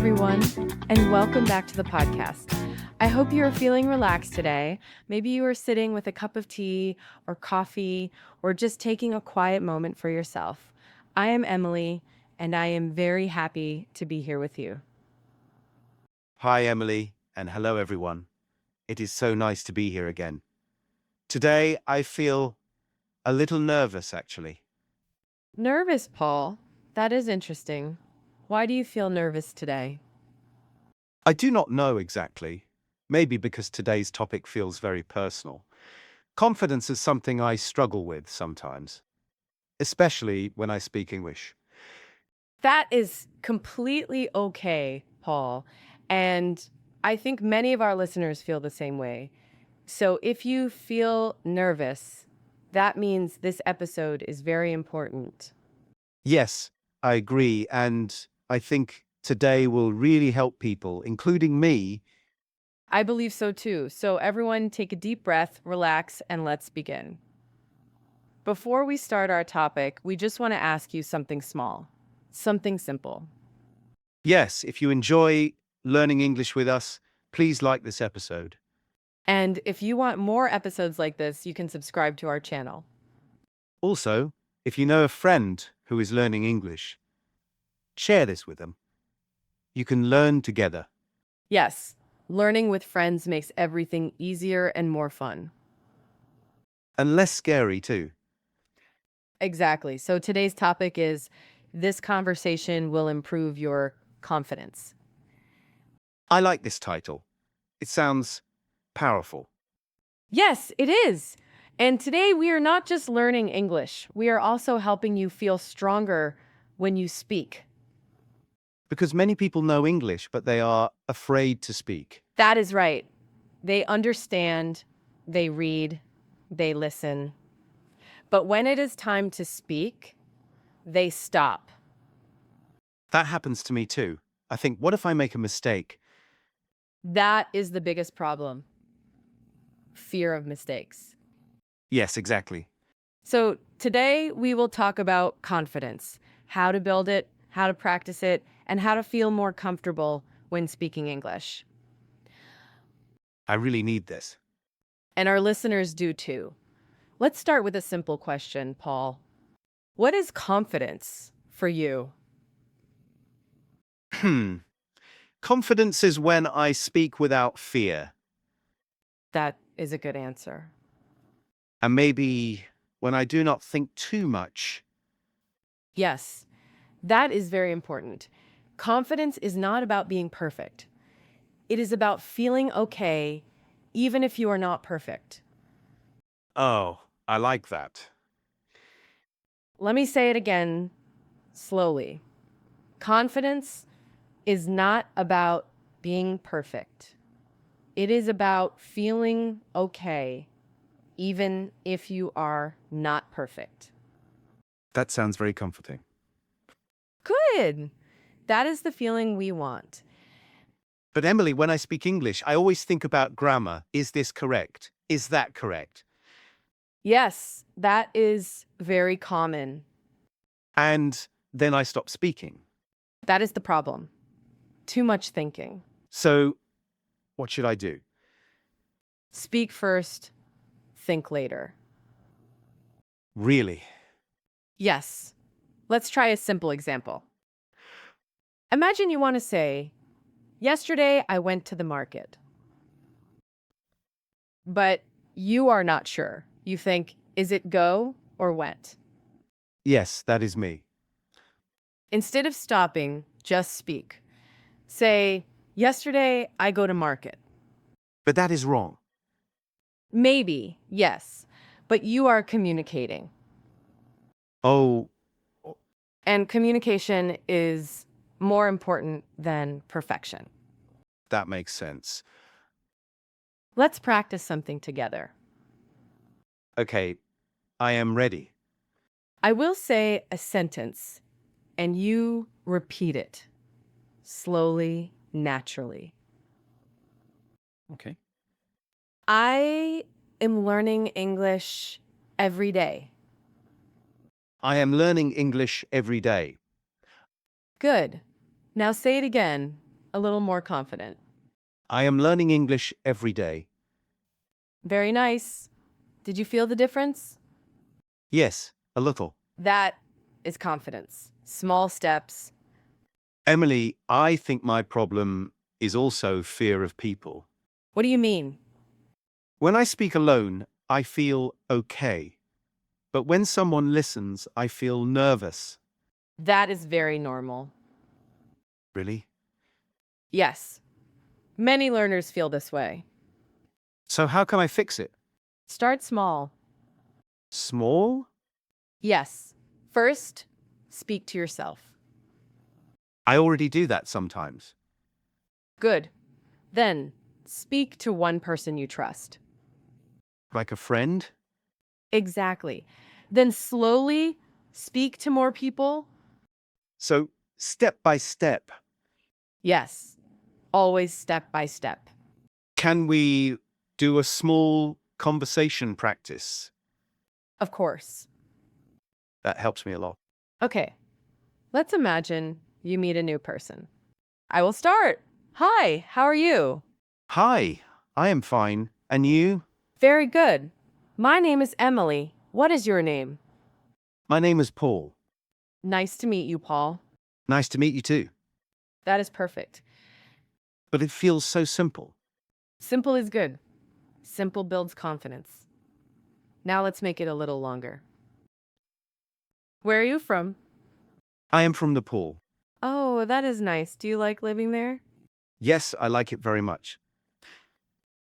everyone, and welcome back to the podcast. I hope you are feeling relaxed today. Maybe you are sitting with a cup of tea or coffee or just taking a quiet moment for yourself. I am Emily, and I am very happy to be here with you. Hi, Emily, and hello, everyone. It is so nice to be here again. Today, I feel a little nervous, actually. Nervous, Paul? That is interesting. Why do you feel nervous today? I do not know exactly. Maybe because today's topic feels very personal. Confidence is something I struggle with sometimes, especially when I speak English. That is completely okay, Paul. And I think many of our listeners feel the same way. So if you feel nervous, that means this episode is very important. Yes, I agree, and I think today will really help people, including me. I believe so too. So everyone take a deep breath, relax, and let's begin. Before we start our topic, we just want to ask you something small, something simple. Yes, if you enjoy learning English with us, please like this episode. And if you want more episodes like this, you can subscribe to our channel. Also, if you know a friend who is learning English, share this with them. You can learn together. Yes, learning with friends makes everything easier and more fun. And less scary too. Exactly. So today's topic is this conversation will improve your confidence. I like this title. It sounds powerful. Yes, it is. And today we are not just learning English, we are also helping you feel stronger when you speak. Because many people know English, but they are afraid to speak. That is right. They understand, they read, they listen. But when it is time to speak, they stop. That happens to me too. I think, what if I make a mistake? That is the biggest problem. Fear of mistakes. Yes, exactly. So today we will talk about confidence, how to build it, how to practice it, and how to feel more comfortable when speaking English. I really need this. And our listeners do too. Let's start with a simple question, Paul. What is confidence for you? Hmm. Confidence is when I speak without fear. That is a good answer. And maybe when I do not think too much. Yes, that is very important. Confidence is not about being perfect. It is about feeling okay, even if you are not perfect. Oh, I like that. Let me say it again slowly. Confidence is not about being perfect. It is about feeling okay, even if you are not perfect. That sounds very comforting. Good. That is the feeling we want. But Emily, when I speak English, I always think about grammar. Is this correct? Is that correct? Yes, that is very common. And then I stop speaking. That is the problem. Too much thinking. So, what should I do? Speak first, think later. Really? Yes. Let's try a simple example. Imagine you want to say, yesterday I went to the market. But you are not sure. You think, is it go or went? Yes, that is me. Instead of stopping, just speak. Say, yesterday I go to market. But that is wrong. Maybe, yes, but you are communicating. Oh, And communication is more important than perfection. that makes sense. Let's practice something together. Okay, I am ready. I will say a sentence, and you repeat it slowly, naturally. Okay. I am learning English every day. I am learning English every day. Good. Now say it again, a little more confident. I am learning English every day. Very nice. Did you feel the difference? Yes, a little. That is confidence. Small steps. Emily, I think my problem is also fear of people. What do you mean? When I speak alone, I feel okay. But when someone listens, I feel nervous. That is very normal. Really? Yes, many learners feel this way. So how can I fix it? Start small. Small? Yes. First, speak to yourself. I already do that sometimes. Good. Then, speak to one person you trust. Like a friend? Exactly. Then slowly speak to more people. So, step by step. Yes, always step by step. Can we do a small conversation practice? Of course. That helps me a lot. Okay, let's imagine you meet a new person. I will start. Hi, how are you? Hi, I am fine. And you? Very good. My name is Emily. What is your name? My name is Paul. Nice to meet you, Paul. Nice to meet you too. That is perfect. But it feels so simple. Simple is good. Simple builds confidence. Now let's make it a little longer. Where are you from? I am from Nepal. Oh, that is nice. Do you like living there? Yes, I like it very much.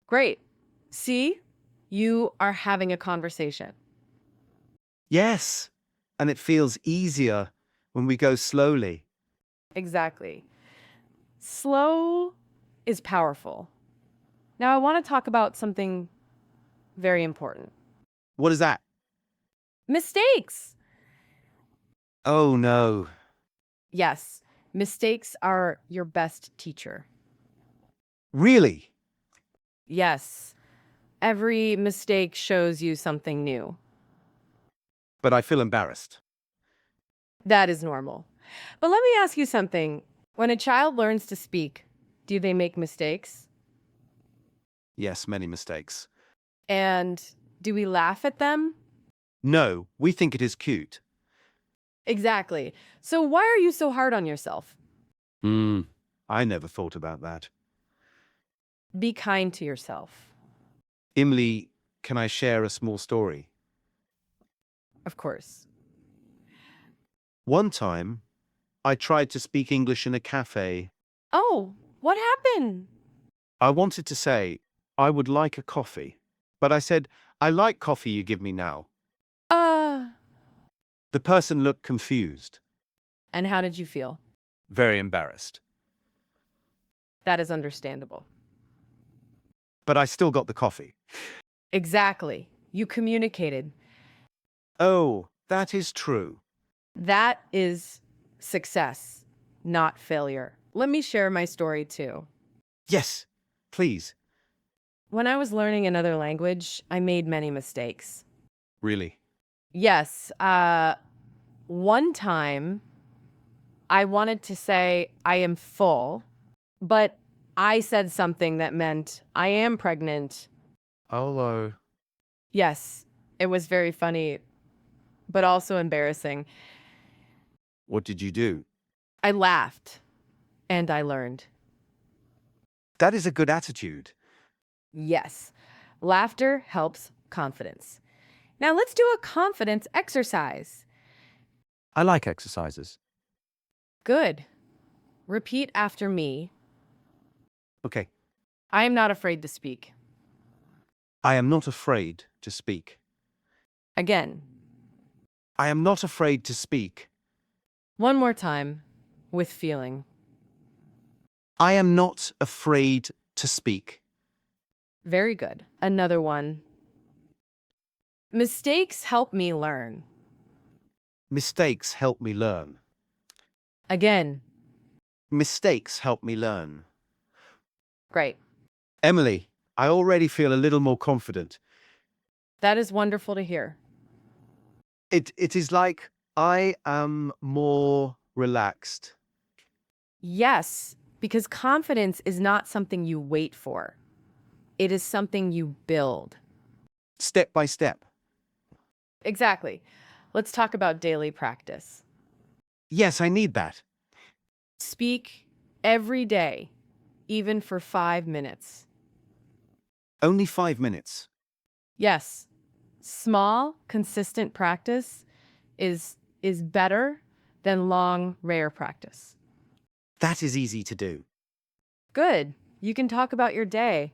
Great. See? You are having a conversation. Yes, and it feels easier when we go slowly. Exactly. Slow is powerful. Now I want to talk about something very important. What is that? Mistakes. Oh no. Yes, mistakes are your best teacher. Really? Yes, every mistake shows you something new. But I feel embarrassed. That is normal. But let me ask you something. When a child learns to speak, do they make mistakes? Yes, many mistakes. And do we laugh at them? No, we think it is cute. Exactly. So why are you so hard on yourself? I never thought about that. Be kind to yourself. Emily, can I share a small story? Of course. One time, I tried to speak English in a cafe. Oh, what happened? I wanted to say, I would like a coffee. But I said, I like coffee you give me now. Uh, The person looked confused, and how did you feel? very embarrassed. That is understandable. But I still got the coffee. Exactly. You communicated. Oh, that is true. That is success, not failure. Let me share my story too. Yes, please. When I was learning another language, I made many mistakes. Really? Yes, one time I wanted to say I am full, but I said something that meant I am pregnant. Hello. Yes, it was very funny, but also embarrassing. What did you do? I laughed and I learned. That is a good attitude. Yes, laughter helps confidence. Now let's do a confidence exercise. I like exercises. Good. Repeat after me. Okay. I am not afraid to speak. I am not afraid to speak. Again, I am not afraid to speak. one more time with feeling. I am not afraid to speak. Very good. Another one. Mistakes help me learn. Mistakes help me learn. Again, Mistakes help me learn. great. Emily, I already feel a little more confident. That is wonderful to hear. It is like I am more relaxed. Yes, Because confidence is not something you wait for, it is something you build. Step by step. Exactly. Let's talk about daily practice. Yes, I need that. Speak every day, even for 5 minutes. Only 5 minutes. Yes, small, consistent practice is better than long, rare practice. That is easy to do. Good. You can talk about your day.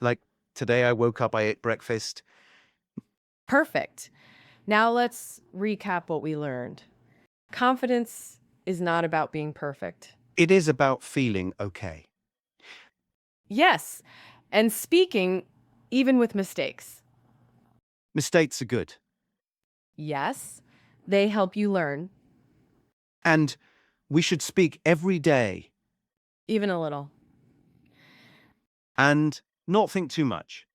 Like today I woke up, I ate breakfast. Perfect. Now let's recap what we learned. Confidence is not about being perfect. It is about feeling okay. Yes, and speaking even with mistakes. Mistakes are good. Yes, they help you learn, And we should speak every day even a little. and not think too much.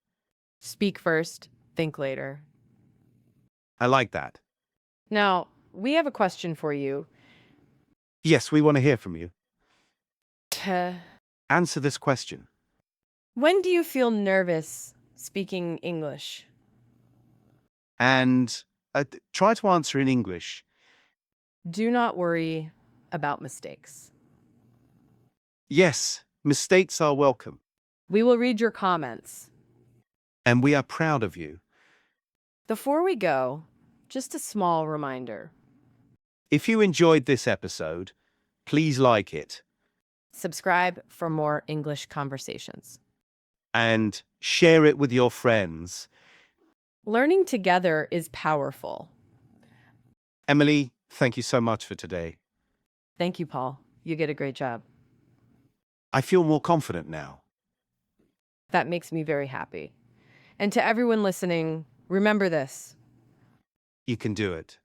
Speak first, think later. I like that. Now, we have a question for you. Yes, we want to hear from you. T- Answer this question. When do you feel nervous speaking English? And try to answer in English. Do not worry about mistakes. Yes, mistakes are welcome. We will read your comments. And we are proud of you. Before we go, just a small reminder. If you enjoyed this episode, please like it Subscribe for more English conversations. and share it with your friends. Learning together is powerful. Emily, thank you so much for today. Thank you, Paul. You did a great job. I feel more confident now. That makes me very happy. And to everyone listening, remember this. You can do it.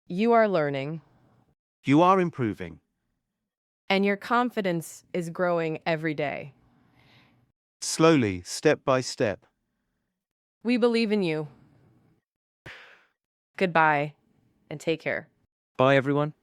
You are learning, You are improving. and your confidence is growing every day. Slowly, step by step. We believe in you. Goodbye, and take care. Bye, everyone.